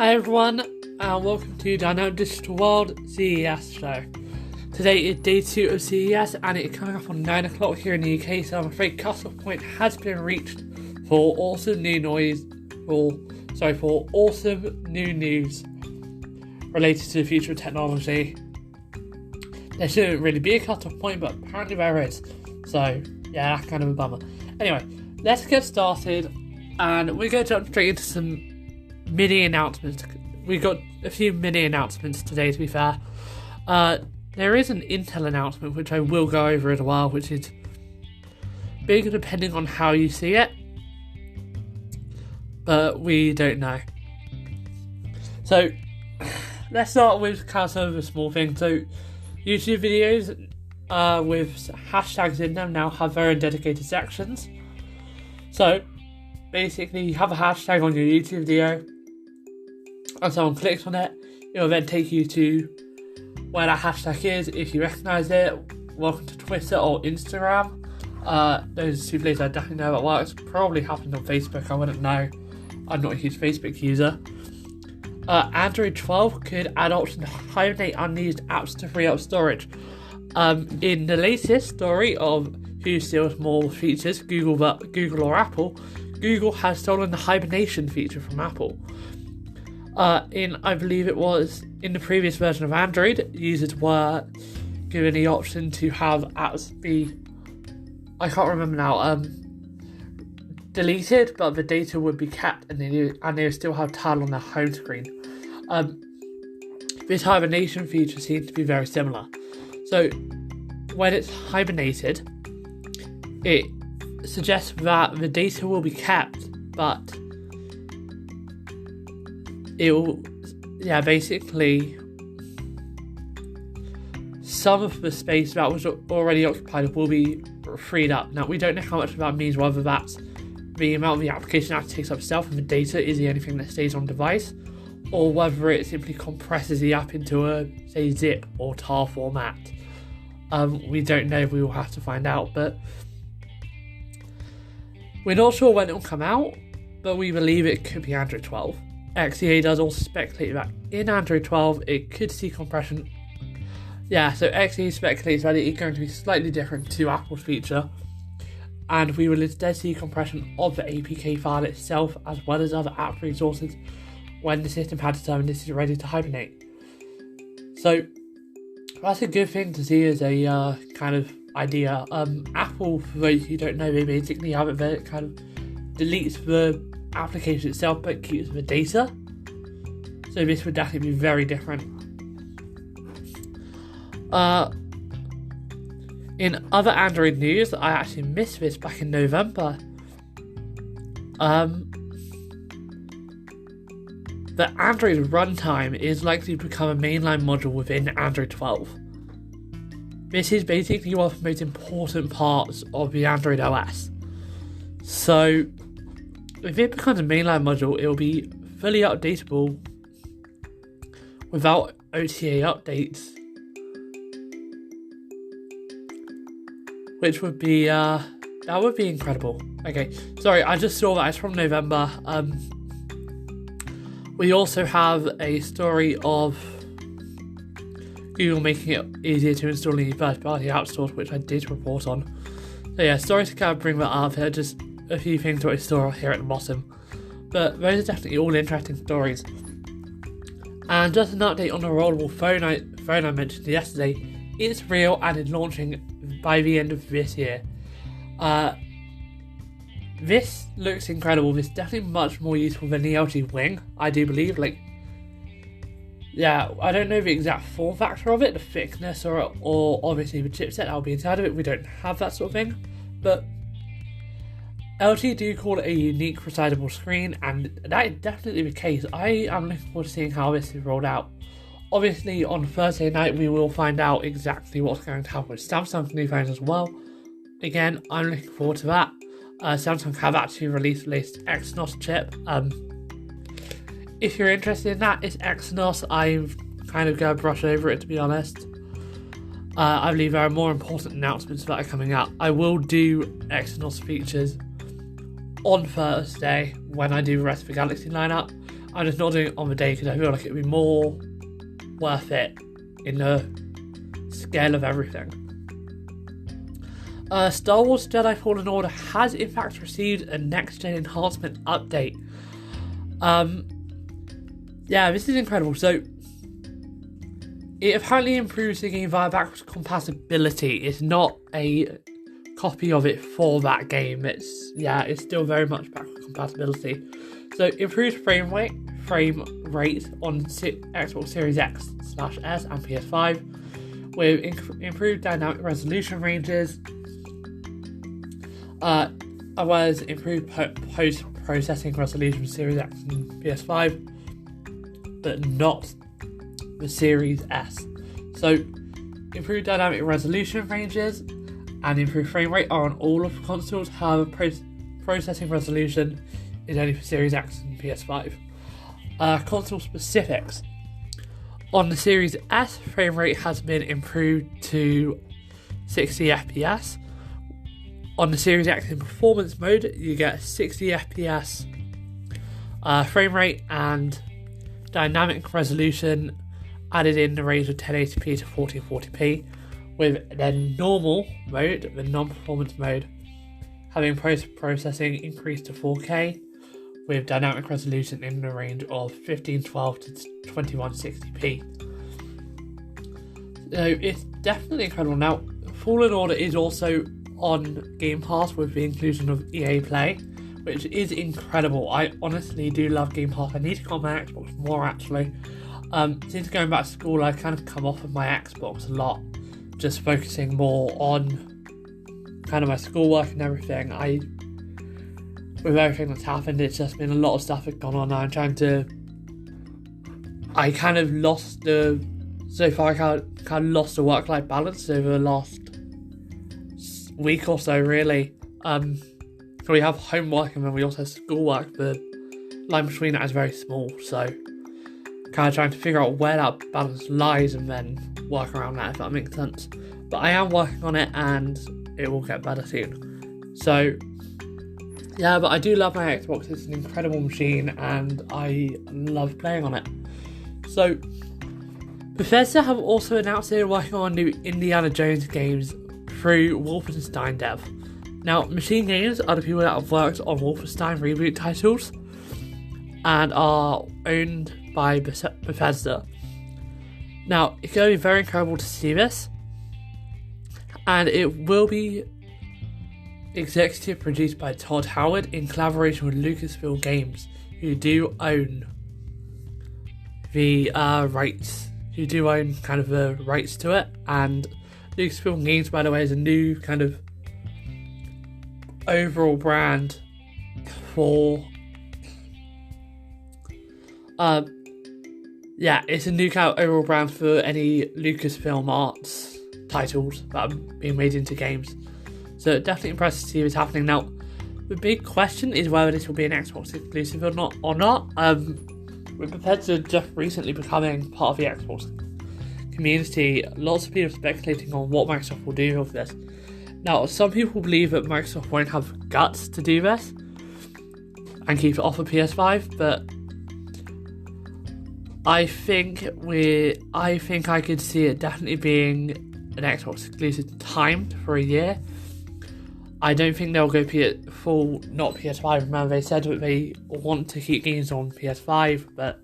Hi everyone, and welcome to Dynamic Digital World CES show. Today is day 2 of CES, and it's coming up on 9 o'clock here in the UK, so I'm afraid cut-off point has been reached for awesome new news related to the future of technology. There shouldn't really be a cut-off point, but apparently there is. So, yeah, that's kind of a bummer. Anyway, let's get started, and we're going to jump straight into some mini announcements. We got a few mini announcements today, to be fair. There is an Intel announcement, which I will go over in a while, which is big depending on how you see it, but we don't know. So, let's start with kind of some of the small things. So, YouTube videos with hashtags in them now have their own dedicated sections. So, basically, you have a hashtag on your YouTube video, and someone clicks on it, it will then take you to where that hashtag is. If you recognise it, welcome to Twitter or Instagram. Those are two places I definitely know that works. Probably happened on Facebook, I wouldn't know. I'm not a huge Facebook user. Android 12 could add option to hibernate unused apps to free up storage. In the latest story of who steals more features, Google or Apple, Google has stolen the hibernation feature from Apple. I believe it was in the previous version of Android, users were given the option to have apps be, I can't remember now, deleted, but the data would be kept and they would still have title on their home screen. This hibernation feature seems to be very similar. So when it's hibernated, it suggests that the data will be kept, but it will, basically some of the space that was already occupied will be freed up. Now, we don't know how much that means, whether that's the amount of the application actually takes up itself and the data is the only thing that stays on device, or whether it simply compresses the app into a, say, zip or tar format. We don't know, we will have to find out, but we're not sure when it will come out, but we believe it could be Android 12. XEA does also speculate that in Android 12 it could see compression. So XEA speculates that it is going to be slightly different to Apple's feature, and we will instead see compression of the APK file itself as well as other app resources when the system had determined this is ready to hibernate. So that's a good thing to see as a kind of idea. Apple, for those who don't know, they basically have it that it kind of deletes the application itself but keeps the data. So this would definitely be very different. In other Android news, I actually missed this back in November. The Android runtime is likely to become a mainline module within Android 12. This is basically one of the most important parts of the Android OS. So, if it becomes a mainline module, it will be fully updatable without OTA updates, which would be that would be incredible. Okay, sorry, I just saw that it's from November. We also have a story of Google making it easier to install in third-party app stores, which I did report on. So yeah, sorry to kind of bring that up here, just a few things to explore here at the bottom. But those are definitely all interesting stories. And just an update on the rollable phone I mentioned yesterday. It's real and is launching by the end of this year. This looks incredible. This is definitely much more useful than the LG Wing, I do believe. I don't know the exact form factor of it, the thickness, or obviously the chipset that will be inside of it. We don't have that sort of thing. But LG do call it a unique resizable screen, and that is definitely the case. I am looking forward to seeing how this is rolled out. Obviously, on Thursday night, we will find out exactly what's going to happen with Samsung's new phones as well. Again, I'm looking forward to that. Samsung have actually released the latest Exynos chip. If you're interested in that, it's Exynos. I'm kind of going to brush over it, to be honest. I believe there are more important announcements that are coming up. I will do Exynos features on Thursday when I do the rest of the Galaxy lineup. I'm just not doing it on the day because I feel like it would be more worth it in the scale of everything. Star Wars Jedi Fallen Order has in fact received a next-gen enhancement update. Yeah, this is incredible. So, it apparently improves the game via backwards compatibility. It's not a copy of it for that game. It's still very much backwards compatibility. So, improved frame rate on Xbox Series X/S and PS5, with improved dynamic resolution ranges, as well as improved post-processing resolution for Series X and PS5, but not the Series S. So, improved dynamic resolution ranges and improved frame rate are on all of the consoles. However, processing resolution is only for Series X and PS5. Console specifics. On the Series S, frame rate has been improved to 60 FPS. On the Series X in performance mode, you get 60 FPS frame rate and dynamic resolution added in the range of 1080p to 1440p, with then normal mode, the non-performance mode, having post-processing increased to 4K, with dynamic resolution in the range of 1512 to 2160p. So it's definitely incredible. Now, Fallen Order is also on Game Pass with the inclusion of EA Play, which is incredible. I honestly do love Game Pass. I need to go on my Xbox more actually. Since going back to school, I kind of come off of my Xbox a lot, just focusing more on kind of my schoolwork and everything. With everything that's happened, it's just been a lot of stuff that's gone on now. I kind of lost the work-life balance over the last week or so, really. So we have homework and then we also have schoolwork. The line between that is very small, so kind of trying to figure out where that balance lies and then work around that, if that makes sense. But I am working on it and it will get better soon. So yeah, but I do love my Xbox. It's an incredible machine and I love playing on it. So Bethesda have also announced they're working on new Indiana Jones games through Wolfenstein Dev. Now, Machine Games are the people that have worked on Wolfenstein reboot titles and are owned by Bethesda. Now, it's going to be very incredible to see this, and it will be executive produced by Todd Howard in collaboration with Lucasfilm Games, who do own the rights, kind of the rights to it. And Lucasfilm Games, by the way, is a new kind of overall brand for it's a new kind of overall brand for any Lucasfilm Arts titles that are being made into games. So definitely impressed to see what's happening. Now, the big question is whether this will be an Xbox exclusive or not. With Bethesda just recently becoming part of the Xbox community, lots of people are speculating on what Microsoft will do with this. Now, some people believe that Microsoft won't have guts to do this and keep it off of PS5, but I think I could see it definitely being an Xbox exclusive timed for a year. I don't think they'll go full, not PS5. Remember, they said that they want to keep games on PS5, but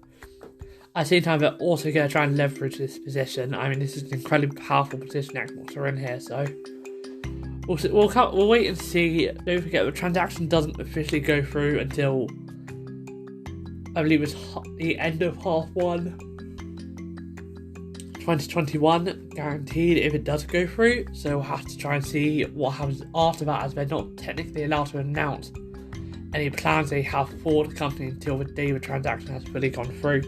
at the same time, they're also going to try and leverage this position. I mean, this is an incredibly powerful position Xbox are in here, so we'll wait and see. Don't forget, the transaction doesn't officially go through until, I believe it's the end of half one 2021, guaranteed if it does go through. So we'll have to try and see what happens after that, as they're not technically allowed to announce any plans they have for the company until the day the transaction has fully gone through.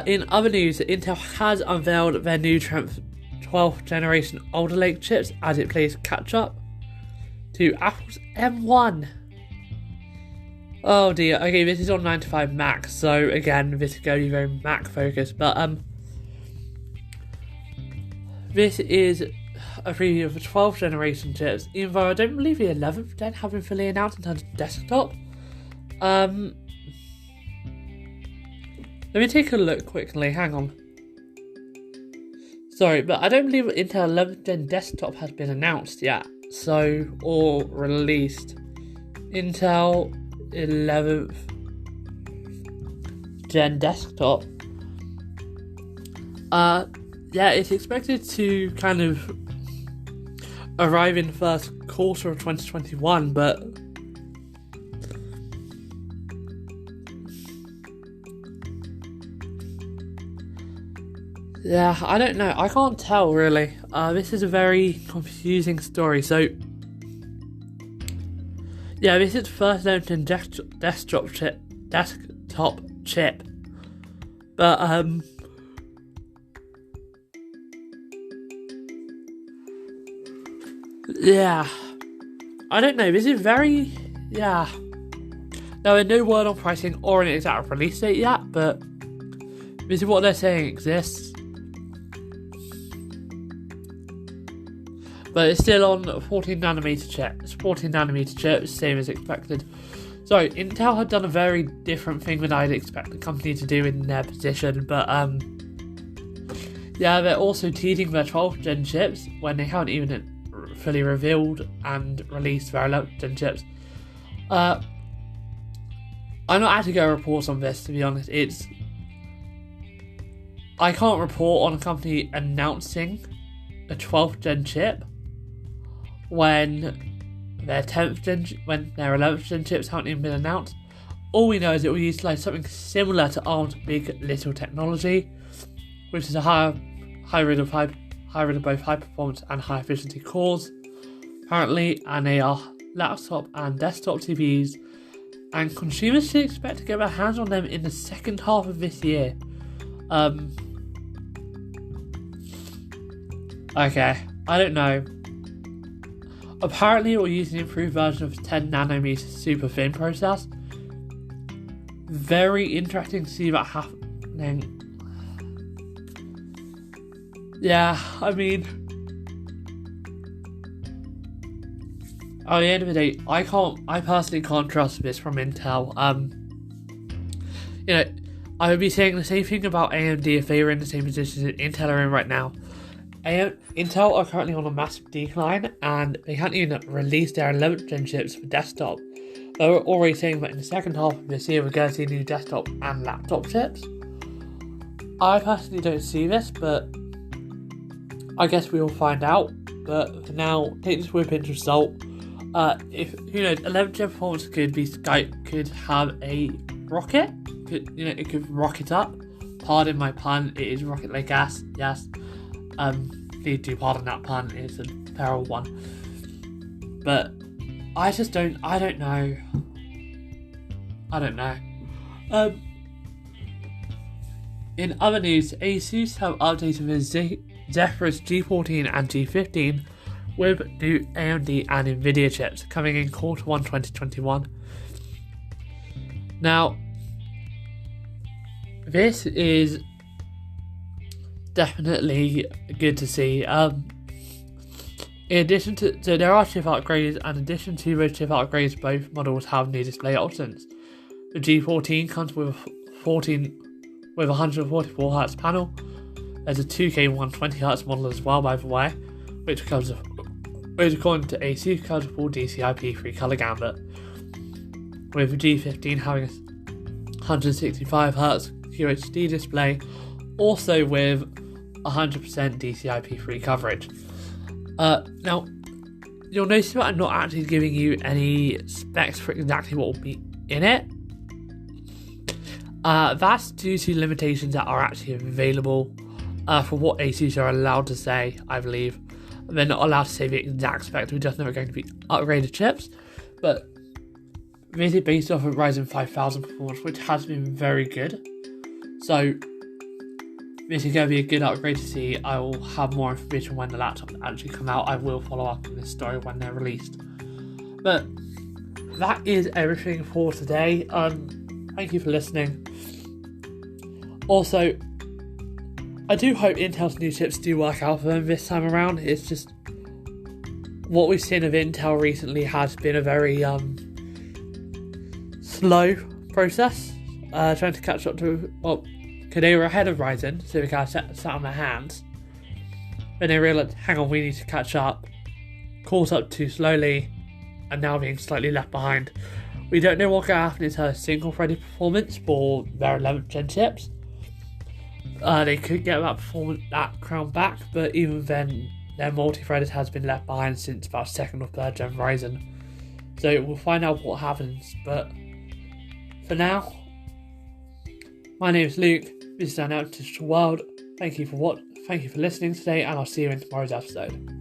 In other news, Intel has unveiled their new 12th generation Alder Lake chips as it plays catch up to Apple's M1. Oh dear, okay, this is on 95 Mac, so again, this is going to be very Mac focused, but this is a preview of the 12th generation chips, even though I don't believe the 11th gen have been fully announced in terms of desktop. Let me take a look quickly, hang on. Sorry, but I don't believe Intel 11th Gen desktop has been announced yet, or released. Intel 11th Gen desktop. It's expected to kind of arrive in the first quarter of 2021, but yeah, I don't know. I can't tell really. This is a very confusing story. So, yeah, this is the first gen desktop chip. But yeah, I don't know. This is very There are no word on pricing or an exact release date yet, but this is what they're saying exists. But it's still on 14nm chip. It's 14nm chip, same as expected. So Intel had done a very different thing than I'd expect the company to do in their position, but they're also teasing their 12th gen chips when they haven't even fully revealed and released their 11th gen chips. I'm not actually going to report on this, to be honest. I can't report on a company announcing a 12th gen chip when their 11th gen chips haven't even been announced. All we know is it will utilise something similar to ARM's Big Little technology, which is a high rate of both high performance and high efficiency cores, apparently, and they are laptop and desktop TVs, and consumers should expect to get their hands on them in the second half of this year. Okay, I don't know. Apparently, it will use an improved version of 10nm super thin process. Very interesting to see that happening. Yeah, I mean, at the end of the day, I personally can't trust this from Intel. I would be saying the same thing about AMD if they were in the same position that Intel are in right now. Intel are currently on a massive decline, and they haven't even released their 11th gen chips for desktop. They were already saying that in the second half of this year we're going to see new desktop and laptop chips. I personally don't see this, but I guess we will find out. But for now, take this with a pinch of salt. If 11th gen performance could have a rocket. It could rocket up. Pardon my pun. It is rocket like gas. Yes. Please do pardon that pun. It's a feral one. But I don't know. In other news, ASUS have updated the Zephyrus G14 and G15 with new AMD and Nvidia chips coming in quarter 1 2021. Now, this is definitely good to see. In addition to, there are chip upgrades, and in addition to those chip upgrades, both models have new display options. The G14 comes with a 144Hz panel. There's a 2K 120Hz model as well, by the way, which according to ASUS comes with full DCI-P3 color gambit, with the G15 having a 165Hz QHD display, also with 100% DCI-P3 coverage. Now, you'll notice that I'm not actually giving you any specs for exactly what will be in it. That's due to limitations that are actually available for what ASUS are allowed to say, I believe. They're not allowed to say the exact specs, we just know they're going to be upgraded chips, but this is based off of Ryzen 5000 performance, which has been very good. So, this is going to be a good upgrade to see. I will have more information when the laptops actually come out. I will follow up on this story when they're released. But that is everything for today. Thank you for listening. Also, I do hope Intel's new chips do work out for them this time around. It's just what we've seen of Intel recently has been a very slow process, trying to catch up to because they were ahead of Ryzen, so they kind of sat on their hands. Then they realised, hang on, we need to catch up, caught up too slowly, and now being slightly left behind. We don't know what could happen in terms of single-threaded performance for their 11th gen chips. They could get that crown back, but even then, their multi-threaded has been left behind since about 2nd or 3rd gen Ryzen. So we'll find out what happens, but for now, my name is Luke, this is Our Digital World. Thank you for listening today, and I'll see you in tomorrow's episode.